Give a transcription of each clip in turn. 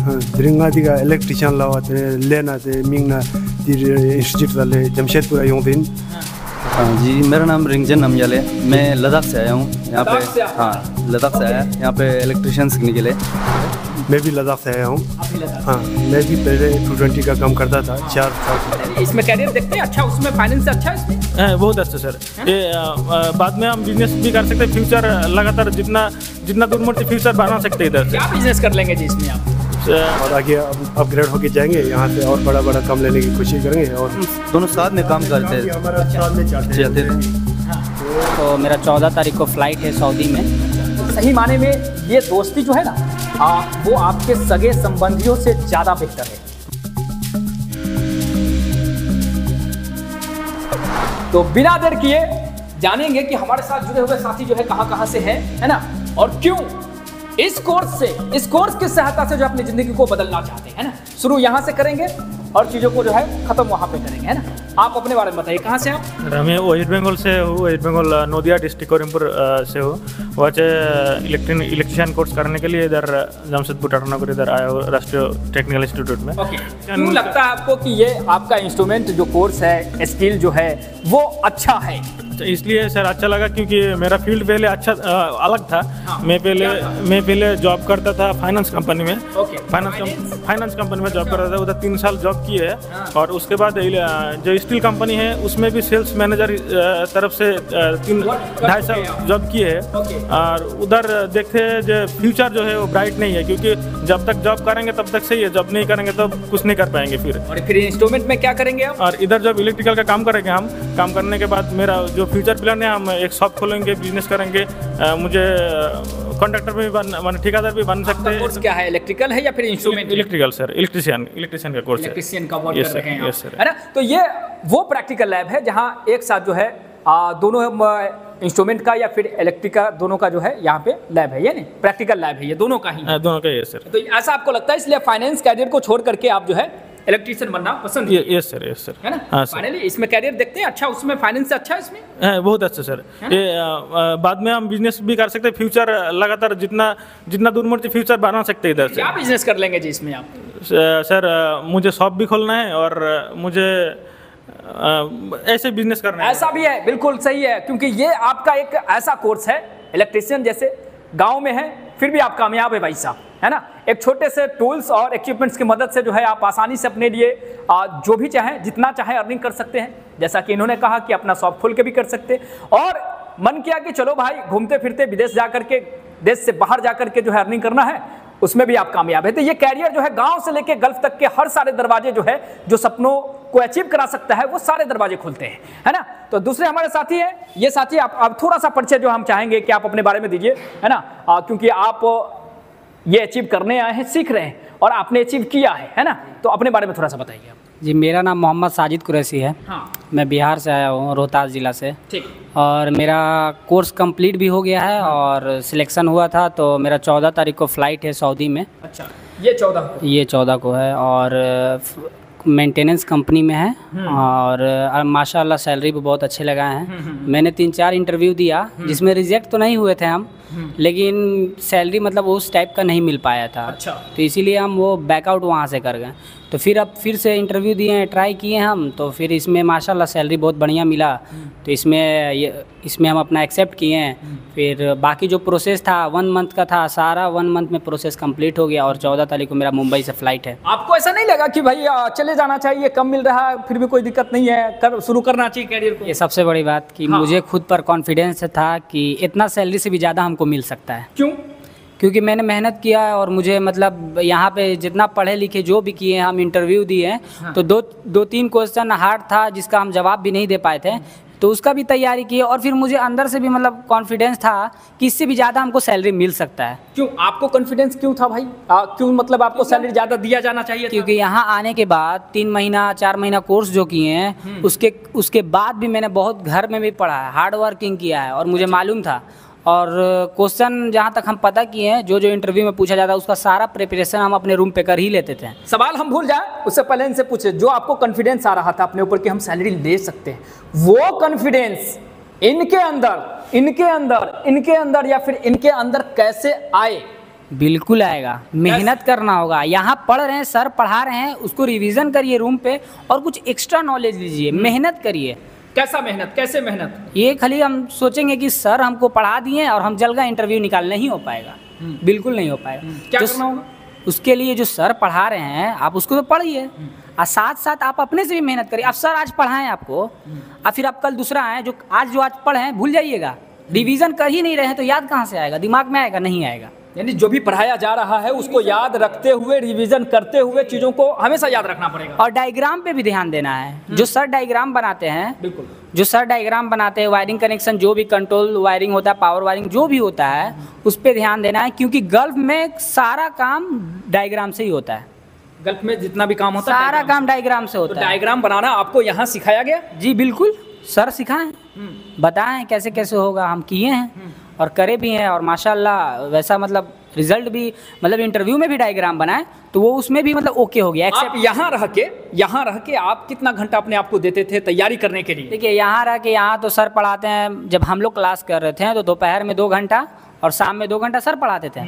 Dringa electrician lawa लेना थे मिंगना institute वाले जमशेदपुर आयों दिन। जी मेरा नाम रिंगजन नमजल है, मैं लद्दाख से आया हूँ यहाँ पे। हाँ लद्दाख से आया यहाँ पे इलेक्ट्रिशियन सीखने के लिए। मैं भी लद्दाख से आया हूँ। हाँ मैं भी पहले 220 का काम करता था 4 साल। इसमें कैरियर देखते हैं अच्छा, उसमें फाइनेंस अच्छा है इसमें? बहुत अच्छा सर। ये बाद में हम बिजनेस भी कर सकते हैं, फ्यूचर लगातार जितना दूर मर्जी फ्यूचर बना सकते हैं इधर से। क्या बिजनेस कर लेंगे जी इसमें आप? और आगे अपग्रेड होके जाएंगे यहाँ से और बड़ा काम लेने की कोशिश करेंगे और दोनों साथ में काम करते हैं। तो मेरा 14 तारीख को फ्लाइट है सऊदी में। सही माने में ये दोस्ती जो है ना वो आपके सगे संबंधियों से ज़्यादा बेहतर है। तो बिना देर किए जानेंगे कि हमारे साथ जुड़े हुए साथी जो है कहाँ से हैं, है ना, और क्यों इस कोर्स की सहायता से जो अपनी जिंदगी को बदलना चाहते हैं, है ना। शुरू यहाँ से करेंगे और चीज़ों को जो है खत्म वहाँ पे करेंगे, है ना। आप अपने बारे में बताइए, कहाँ से आप? मैं वेस्ट बंगाल से हूँ, वेस्ट बंगाल नदिया डिस्ट्रिक्ट करीमपुर से हूँ। वहाँ से इलेक्ट्रिशियन कोर्स करने के लिए इधर जमशेदपुर टाटानगर इधर आया हूँ राष्ट्रीय टेक्निकल इंस्टीट्यूट में। क्यों लगता है आपको कि ये आपका इंस्ट्रूमेंट जो कोर्स है, स्किल जो है वो अच्छा है? इसलिए सर अच्छा लगा क्योंकि मेरा फील्ड पहले अच्छा अलग था। हाँ, मैं पहले जॉब करता था फाइनेंस कंपनी में। फाइनेंस कंपनी में जॉब करता था, उधर 3 साल जॉब किए है। हाँ। और उसके बाद जो स्टील कंपनी है उसमें भी सेल्स मैनेजर तरफ से 3-2.5 साल जॉब किए है। और उधर देखते हैं जो फ्यूचर जो है वो ब्राइट नहीं है, क्योंकि जब तक जॉब करेंगे तब तक सही है, जॉब नहीं करेंगे तो कुछ नहीं कर पाएंगे फिर। और फिर इंस्ट्रूमेंट में क्या करेंगे आप? और इधर जब इलेक्ट्रिकल का काम करेंगे हम, काम करने के बाद मेरा जो फ्यूचर प्लान है, हम एक शॉप खोलेंगे, बिजनेस करेंगे। मुझे कॉन्ट्रैक्टर भी बन ठेकेदार भी बन सकते हैं। कोर्स क्या है, इलेक्ट्रिकल है या फिर इंस्ट्रूमेंट? इलेक्ट्रिकल सर, इलेक्ट्रिशियन का कोर्स है। इलेक्ट्रिशियन का वर्क कर रहे हैं यस सर, है ना। तो ये वो प्रैक्टिकल लैब है जहाँ एक साथ जो है दोनों इंस्ट्रूमेंट का या फिर इलेक्ट्रिक का दोनों का जो है यहाँ पे लैब है, ये नहीं प्रैक्टिकल लैब है, ये दोनों का ही है। दोनों का, यस सर। तो ऐसा आपको लगता है इसलिए फाइनेंस कैरियर को छोड़ करके आप जो है इलेक्ट्रिशियन बनना पसंद है? यस सर, है ना। हाँ फाइनली इसमें कैरियर देखते हैं अच्छा, उसमें फाइनेंस से अच्छा है इसमें? बहुत अच्छा सर। ये बाद में हम बिजनेस भी कर सकते हैं, फ्यूचर लगातार जितना दूर मर्जी फ्यूचर बना सकते हैं इधर से। क्या बिजनेस कर लेंगे जी इसमें आप? सर मुझे शॉप भी खोलना है और मुझे ऐसे बिजनेस करना है। ऐसा भी है, बिल्कुल सही है, क्योंकि ये आपका एक ऐसा कोर्स है इलेक्ट्रिशियन जैसे गांव में है फिर भी आप कामयाब है भाई साहब, है ना। एक छोटे से टूल्स और इक्विपमेंट्स की मदद से जो है आप आसानी से अपने लिए जो भी चाहें जितना चाहे अर्निंग कर सकते हैं। जैसा कि इन्होंने कहा कि अपना शॉप खोल के भी कर सकते हैं, और मन किया कि चलो भाई घूमते फिरते विदेश जा करके, देश से बाहर जा करके जो है अर्निंग करना है, उसमें भी आप कामयाब है। तो ये कैरियर जो है गांव से लेके गल्फ तक के हर सारे दरवाजे जो है जो सपनों को अचीव करा सकता है वो सारे दरवाजे खुलते हैं, है ना। तो दूसरे हमारे साथी हैं, ये साथी आप थोड़ा सा परिचय जो हम चाहेंगे कि आप अपने बारे में दीजिए, है ना, क्योंकि आप ये अचीव करने आए हैं, सीख रहे हैं और आपने अचीव किया है ना। तो अपने बारे में थोड़ा सा बताइए आप। जी मेरा नाम मोहम्मद साजिद कुरैशी है। हाँ। मैं बिहार से आया हूँ, रोहतास ज़िला से। ठीक। और मेरा कोर्स कंप्लीट भी हो गया है और सिलेक्शन हुआ था, तो मेरा 14 तारीख को फ़्लाइट है सऊदी में। अच्छा, ये 14 को है और मेंटेनेंस कंपनी में है। और माशाल्लाह सैलरी भी बहुत अच्छे लगाए हैं। मैंने 3-4 इंटरव्यू दिया जिसमें रिजेक्ट तो नहीं हुए थे हम, लेकिन सैलरी मतलब उस टाइप का नहीं मिल पाया था। अच्छा। तो इसीलिए हम वो बैकआउट वहाँ से कर गए। तो फिर अब फिर से इंटरव्यू दिए हैं, ट्राई किए हम, तो फिर इसमें माशाल्लाह सैलरी बहुत बढ़िया मिला। तो इसमें हम अपना एक्सेप्ट किए हैं। फिर बाकी जो प्रोसेस था 1 मंथ का था, सारा 1 मंथ में प्रोसेस कंप्लीट हो गया और 14 तारीख को मेरा मुंबई से फ़्लाइट है। आपको ऐसा नहीं लगा कि भाई चले जाना चाहिए, कम मिल रहा है फिर भी कोई दिक्कत नहीं है, शुरू करना चाहिए कैरियर को? ये सबसे बड़ी बात कि मुझे खुद पर कॉन्फिडेंस था कि इतना सैलरी से भी ज़्यादा हमको मिल सकता है। क्यों? क्योंकि मैंने मेहनत किया है और मुझे मतलब यहाँ पे जितना पढ़े लिखे जो भी किए हम इंटरव्यू दिए हैं। हाँ। तो 2-3 क्वेश्चन हार्ड था जिसका हम जवाब भी नहीं दे पाए थे, तो उसका भी तैयारी की और फिर मुझे अंदर से भी मतलब कॉन्फिडेंस था कि इससे भी ज़्यादा हमको सैलरी मिल सकता है। क्यों आपको कॉन्फिडेंस क्यों था भाई? क्यों मतलब आपको सैलरी ज़्यादा दिया जाना चाहिए? क्योंकि यहाँ आने के बाद 3 महीना 4 महीना कोर्स जो किए हैं उसके बाद भी मैंने बहुत घर में भी पढ़ा है, हार्ड वर्किंग किया है और मुझे मालूम था। और क्वेश्चन जहाँ तक हम पता किए हैं, जो इंटरव्यू में पूछा जाता है उसका सारा प्रिपरेशन हम अपने रूम पे कर ही लेते थे। सवाल हम भूल जाए उससे पहले इनसे पूछे, जो आपको कॉन्फिडेंस आ रहा था अपने ऊपर कि हम सैलरी ले सकते हैं, वो कॉन्फिडेंस इनके अंदर या फिर इनके अंदर कैसे आए, बिल्कुल आएगा, मेहनत करना होगा। यहाँ पढ़ रहे हैं, सर पढ़ा रहे हैं, उसको रिवीजन करिए रूम पे और कुछ एक्स्ट्रा नॉलेज लीजिए, मेहनत करिए। कैसा मेहनत, कैसे मेहनत? ये खाली हम सोचेंगे कि सर हमको पढ़ा दिए और हम जल्द का इंटरव्यू निकाल, नहीं हो पाएगा, बिल्कुल नहीं हो पाएगा। क्या जो करना होगा? उसके लिए जो सर पढ़ा रहे हैं आप उसको तो पढ़िए और साथ साथ आप अपने से भी मेहनत करिए। अब सर आज पढ़ाएं आपको और फिर आप कल दूसरा आए जो आज पढ़े हैं भूल जाइएगा, रिवीजन कर ही नहीं रहे हैं तो याद कहाँ से आएगा, दिमाग में आएगा, नहीं आएगा। यानी जो भी पढ़ाया जा रहा है उसको याद रखते हुए, रिवीजन करते हुए चीज़ों को हमेशा याद रखना पड़ेगा। और डायग्राम पे भी ध्यान देना है। जो सर डायग्राम बनाते हैं, बिल्कुल, जो सर डायग्राम बनाते हैं, वायरिंग कनेक्शन जो भी कंट्रोल वायरिंग होता है, पावर वायरिंग जो भी होता है उस पर ध्यान देना है, क्योंकि गल्फ में सारा काम डायग्राम से ही होता है। गल्फ में जितना भी काम होता है सारा काम डायग्राम से तो होता है। डायग्राम बनाना आपको यहाँ सिखाया गया? जी बिल्कुल, सर सिखाएं, बताएं कैसे कैसे होगा, हम किए हैं और करे भी हैं और माशाल्लाह वैसा मतलब रिजल्ट भी, मतलब इंटरव्यू में भी डायग्राम बनाए तो वो उसमें भी मतलब ओके हो गया। आप यहाँ रह के आप कितना घंटा अपने आप को देते थे तैयारी करने के लिए? देखिए यहाँ रह के, यहाँ तो सर पढ़ाते हैं, जब हम लोग क्लास कर रहे थे तो दोपहर में 2 घंटा और शाम में 2 घंटा सर पढ़ाते थे।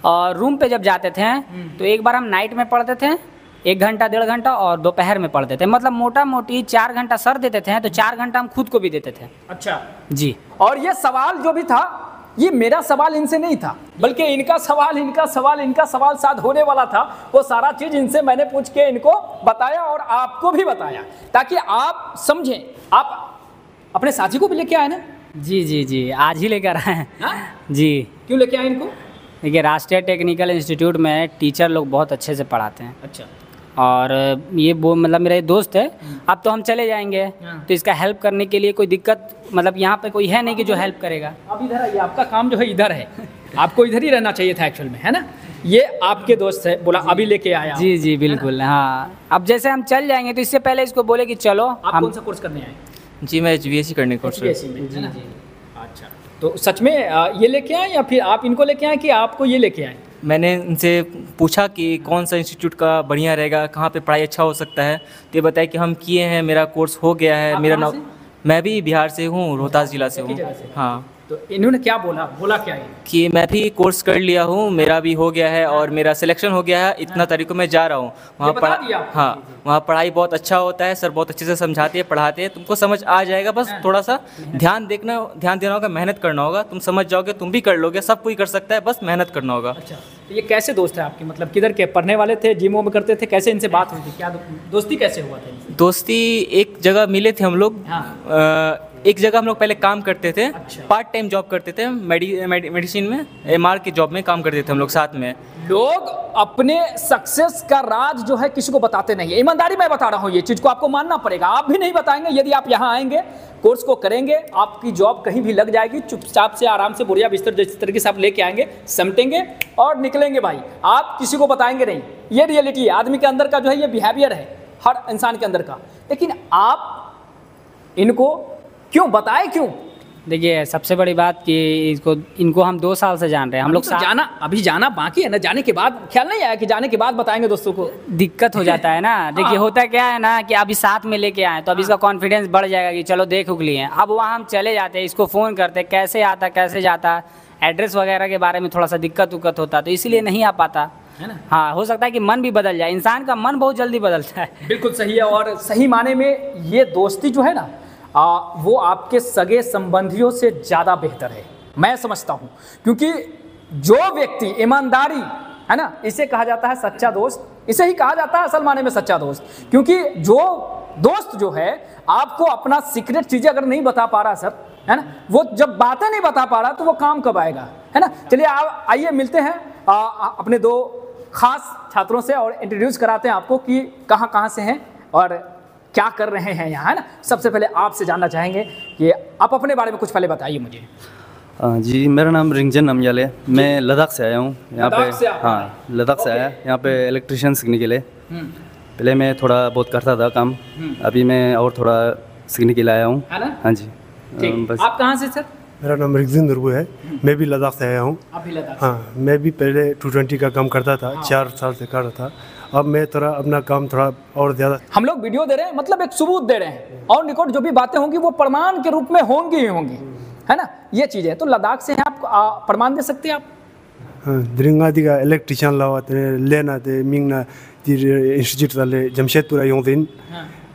और रूम पे जब जाते थे तो एक बार हम नाइट में पढ़ते थे 1 घंटा 1.5 घंटा और दोपहर में पढ़ते थे, मतलब मोटा मोटी 4 घंटा सर देते थे तो 4 घंटा हम खुद को भी देते थे। अच्छा जी। और ये सवाल जो भी था, ये मेरा सवाल इनसे नहीं था, बल्कि इनका सवाल साथ होने वाला था। वो सारा चीज़ इनसे मैंने पूछ के इनको बताया और आपको भी बताया ताकि आप समझें। आप अपने साथी को भी लेके आए ना? जी, आज ही लेकर आए हैं। जी। क्यों लेके आए इनको? देखिए राष्ट्रीय टेक्निकल इंस्टीट्यूट में टीचर लोग बहुत अच्छे से पढ़ाते हैं। अच्छा। और ये वो मतलब मेरा दोस्त है, अब तो हम चले जाएंगे तो इसका हेल्प करने के लिए कोई दिक्कत, मतलब यहाँ पे कोई है नहीं कि जो हेल्प करेगा। अब इधर आइए, आपका काम जो है इधर है, आपको इधर ही रहना चाहिए था एक्चुअल में, है ना? ये आपके दोस्त है, बोला अभी लेके आया। जी बिल्कुल, हाँ। अब जैसे हम चल जाएंगे तो इससे पहले इसको बोले कि चलो। आप कौन सा कोर्स करने आए? जी मैं HVAC करने कोर्स। जी। अच्छा, तो सच में ये लेके आए या फिर आप इनको लेके आए कि आपको ये लेके आए? मैंने इनसे पूछा कि कौन सा इंस्टीट्यूट का बढ़िया रहेगा, कहाँ पे पढ़ाई अच्छा हो सकता है, तो ये बताया कि हम किए हैं, मेरा कोर्स हो गया है। मेरा मैं भी बिहार से हूँ, रोहतास जिला से हूँ। हाँ। तो इन्होंने क्या बोला क्या है? कि मैं भी कोर्स कर लिया हूँ, मेरा भी हो गया है और मेरा सिलेक्शन हो गया है, इतना तारीखों में जा रहा हूँ वहाँ। हाँ, वहाँ पढ़ाई बहुत अच्छा होता है, सर बहुत अच्छे से समझाते हैं, पढ़ाते हैं, तुमको समझ आ जाएगा। बस थोड़ा सा ध्यान देना होगा, मेहनत करना होगा, तुम समझ जाओगे, तुम भी कर लोगे, सब कोई कर सकता है, बस मेहनत करना होगा। अच्छा, तो ये कैसे दोस्त है आपके, मतलब किधर के पढ़ने वाले थे, जिम में करते थे, कैसे इनसे बात हुई थी, क्या दोस्ती कैसे हुआ था इनसे? दोस्ती एक जगह मिले थे हम लोग। एक जगह हम लोग पहले काम करते थे। अच्छा। पार्ट टाइम जॉब करते थे, मेडिसिन में MR के जॉब में काम करते थे हम लोग साथ में। लोग अपने सक्सेस का राज जो है किसी को बताते नहीं है, ईमानदारी मैं बता रहा हूँ, ये चीज़ को आपको मानना पड़ेगा। आप भी नहीं बताएंगे, यदि आप यहाँ आएंगे, कोर्स को करेंगे, आपकी जॉब कहीं भी लग जाएगी, चुपचाप से आराम से बोरिया बिस्तर जिस तरीके से आप लेके आएंगे, समेटेंगे और निकलेंगे भाई। आप किसी को बताएंगे नहीं, ये रियलिटी है, आदमी के अंदर का जो है ये बिहेवियर है हर इंसान के अंदर का। लेकिन आप इनको क्यों बताए, क्यों? देखिए सबसे बड़ी बात कि इनको हम 2 साल से जान रहे हैं हम लोग। तो अभी जाना बाकी है ना, जाने के बाद ख्याल नहीं आया कि जाने के बाद बताएंगे दोस्तों को? दिक्कत हो जाता है ना। देखिए होता क्या है ना कि अभी साथ में लेके आए तो अभी इसका कॉन्फिडेंस बढ़ जाएगा कि चलो देख लिए। अब वहाँ हम चले जाते हैं, इसको फ़ोन करते कैसे आता कैसे जाता, एड्रेस वगैरह के बारे में थोड़ा सा दिक्कत होता, तो इसीलिए नहीं आ पाता है ना। हाँ, हो सकता है कि मन भी बदल जाए, इंसान का मन बहुत जल्दी बदलता है। बिल्कुल सही है। और सही माने में ये दोस्ती जो है ना, वो आपके सगे संबंधियों से ज़्यादा बेहतर है, मैं समझता हूँ। क्योंकि जो व्यक्ति ईमानदारी, है ना, इसे कहा जाता है सच्चा दोस्त, इसे ही कहा जाता है असल माने में सच्चा दोस्त। क्योंकि जो दोस्त जो है आपको अपना सीक्रेट चीज़ें अगर नहीं बता पा रहा सर, है ना, वो जब बातें नहीं बता पा रहा तो वो काम कब आएगा, है ना। चलिए आप आइए मिलते हैं अपने 2 खास छात्रों से और इंट्रोड्यूस कराते हैं आपको कि कहाँ से हैं और क्या कर रहे हैं यहाँ, है ना। सबसे पहले आपसे जानना चाहेंगे कि आप अपने बारे में कुछ पहले बताइए मुझे। जी मेरा नाम रिंगजन नमजाले है, मैं लद्दाख से आया हूँ यहाँ पे। हाँ, लद्दाख से आया यहाँ पे इलेक्ट्रिशियन सीखने के लिए। पहले मैं थोड़ा बहुत करता था काम, अभी मैं और थोड़ा सीखने के लिए आया हूँ। हाँ जी। बस आप कहाँ से सर? मेरा नाम रिगजिन दुर्गु है, मैं भी लद्दाख से आया हूँ। हाँ, मैं भी पहले 220 का काम करता था, 4 साल से कर रहा था। अब मैं थोड़ा अपना काम थोड़ा और ज़्यादा, हम लोग वीडियो दे रहे हैं, मतलब एक सबूत दे रहे हैं, और निकट जो भी बातें होंगी वो प्रमाण के रूप में होंगी ही होंगी, है ना, ये चीज़ है। तो लद्दाख से हैं आप, प्रमाण दे सकते हैं आप? 드링아디가 일렉트리션 라와테 लेनाते मिंगना इंस्टीट्यूट वाले जमशेदपुर योंदिन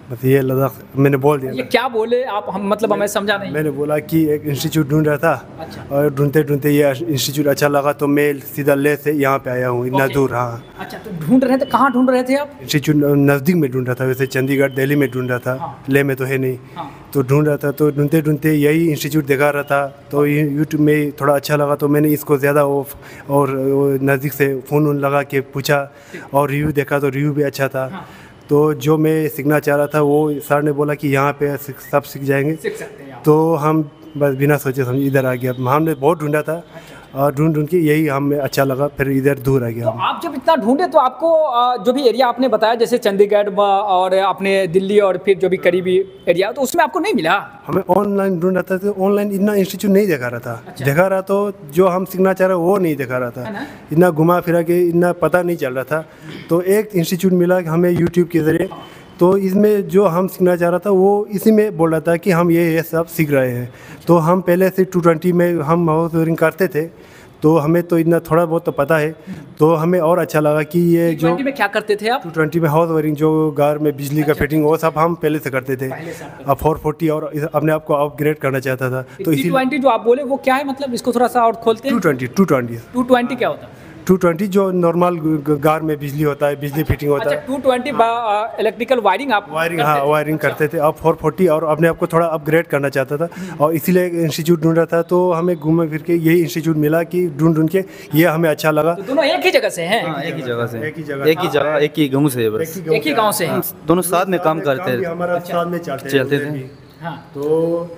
बस ये लद्दाख मैंने बोल दिया। ये क्या बोले आप, हम मतलब हमें समझा नहीं। मैंने बोला कि एक इंस्टीट्यूट ढूंढ रहा था। अच्छा। और ढूंढते ढूंढते ये इंस्टीट्यूट अच्छा लगा तो मैं सीधा ले से यहाँ पे आया हूँ इतना दूर। हाँ। अच्छा, तो ढूंढ रहे थे, कहाँ ढूंढ रहे थे आप? इंस्टीट्यूट नज़दीक में ढूंढ रहा था, वैसे चंडीगढ़ दिल्ली में ढूंढ रहा था। हाँ। ले में तो है नहीं। हाँ। तो ढूंढ रहा था, तो ढूंढते ढूंढते यही इंस्टीट्यूट दिखा रहा था, तो यूट्यूब में थोड़ा अच्छा लगा तो मैंने इसको ज़्यादा और नज़दीक से फ़ोन लगा के पूछा और रिव्यू देखा तो रिव्यू भी अच्छा था। हाँ। तो जो मैं सीखना चाह रहा था वो सर ने बोला कि यहाँ पे सब सीख जाएंगे। सीख सकते हैं आप। तो हम बस बिना सोचे समझे इधर आ गया। हमने बहुत ढूंढा था और ढूंढ के यही हमें अच्छा लगा, फिर इधर दूर आ गया। तो आप जब इतना ढूंढे तो आपको जो भी एरिया आपने बताया जैसे चंडीगढ़ और अपने दिल्ली और फिर जो भी करीबी एरिया, तो उसमें आपको नहीं मिला? हमें ऑनलाइन ढूंढ रहा था तो ऑनलाइन इतना इंस्टीट्यूट नहीं दिखा रहा था। अच्छा। दिखा रहा तो जो हम सीखना चाह रहे वो नहीं दिखा रहा था, इतना घुमा फिरा के इतना पता नहीं चल रहा था। तो एक इंस्टीट्यूट मिला हमें यूट्यूब के ज़रिए, तो इसमें जो हम सीखना चाह रहा था वो इसी में बोल रहा था कि हम ये सब सीख रहे हैं। तो हम पहले से 220 में हम हाउस वायरिंग करते थे, तो हमें तो इतना थोड़ा बहुत तो पता है, तो हमें और अच्छा लगा कि ये जो 220 में क्या करते थे आप? 220 में हाउस वायरिंग जो घर में बिजली का फिटिंग वो सब हम पहले से करते थे। अब 440 और अपने आप को अपग्रेड करना चाहता था। तो इसी 220 जो आप बोले वो क्या है, मतलब इसको थोड़ा सा और खोलते हैं। 220 क्या होता है? 220 जो नॉर्मल घर में बिजली होता है, बिजली फिटिंग होता है। अच्छा, 220 इलेक्ट्रिकल वायरिंग आप वायरिंग, हाँ वायरिंग करते थे। अब 440 और अपने आप को थोड़ा अपग्रेड करना चाहता था और इसीलिए इंस्टीट्यूट ढूंढ रहा था। तो हमें घूमे फिर के यही इंस्टीट्यूट मिला कि ढूंढ के ये हमें अच्छा लगा। तो दोनों एक ही जगह से हैं? एक ही जगह से, एक ही जगह, एक ही गाँव से, बस एक ही गांव से हैं। दोनों साथ में काम करते थे, हमारा साथ में चलते थे। हाँ। तो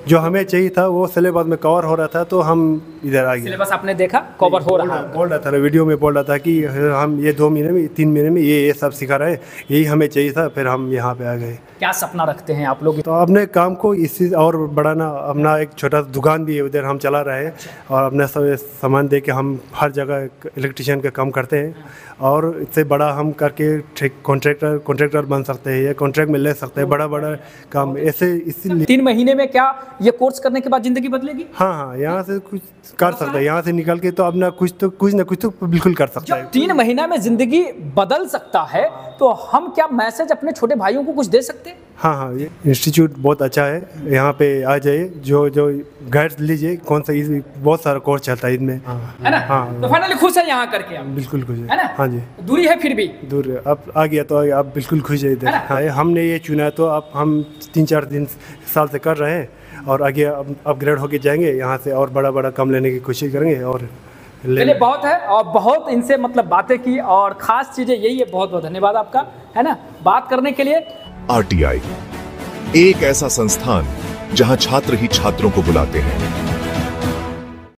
जो हमें चाहिए था वो सिलेबस में कवर हो रहा था, तो हम इधर आ गए। सिलेबस आपने देखा कवर हो रहा है? बोल रहा था वीडियो में, बोल रहा था कि हम ये 2 महीने में 3 महीने में ये सब सिखा रहे हैं, यही हमें चाहिए था, फिर हम यहाँ पे आ गए। क्या सपना रखते हैं आप लोग? तो अपने काम को इससे और बढ़ाना, अपना एक छोटा दुकान भी है उधर हम चला रहे हैं और अपना सामान दे के हम हर जगह इलेक्ट्रिशियन का काम करते हैं और इससे बड़ा हम करके कॉन्ट्रैक्टर बन सकते हैं या कॉन्ट्रैक्ट में ले सकते हैं, बड़ा काम ऐसे। इसीलिए 3 महीने में क्या ये कोर्स करने के बाद ज़िंदगी बदलेगी? हाँ, यहाँ से कुछ कर सकते हैं, यहाँ से निकल के तो अपना कुछ ना कुछ तो बिल्कुल कर सकता है। 3 महीना में ज़िंदगी बदल सकता है, तो हम क्या मैसेज अपने छोटे भाइयों को कुछ दे सकते हैं? हाँ, ये इंस्टीट्यूट बहुत अच्छा है, यहाँ पे आ जाइए, जो गाइड लीजिए, कौन सा बहुत सारा कोर्स चलता है इसमें, है ना? हाँ। तो फाइनली खुश है यहाँ करके आप? बिल्कुल खुश है ना? हाँ जी। दूरी है फिर भी? दूर है, अब आ गया तो आप बिल्कुल खुश है इधर। हाँ, हमने ये चुना तो अब हम 3-4 साल से कर रहे हैं और आगे अपग्रेड होके जाएंगे, यहाँ से और बड़ा काम लेने की कोशिश करेंगे। और चलिए, बहुत है और बहुत इनसे मतलब बातें की और ख़ास चीज़ें यही है। बहुत बहुत धन्यवाद आपका, है ना, बात करने के लिए। RTI एक ऐसा संस्थान जहां छात्र ही छात्रों को बुलाते हैं।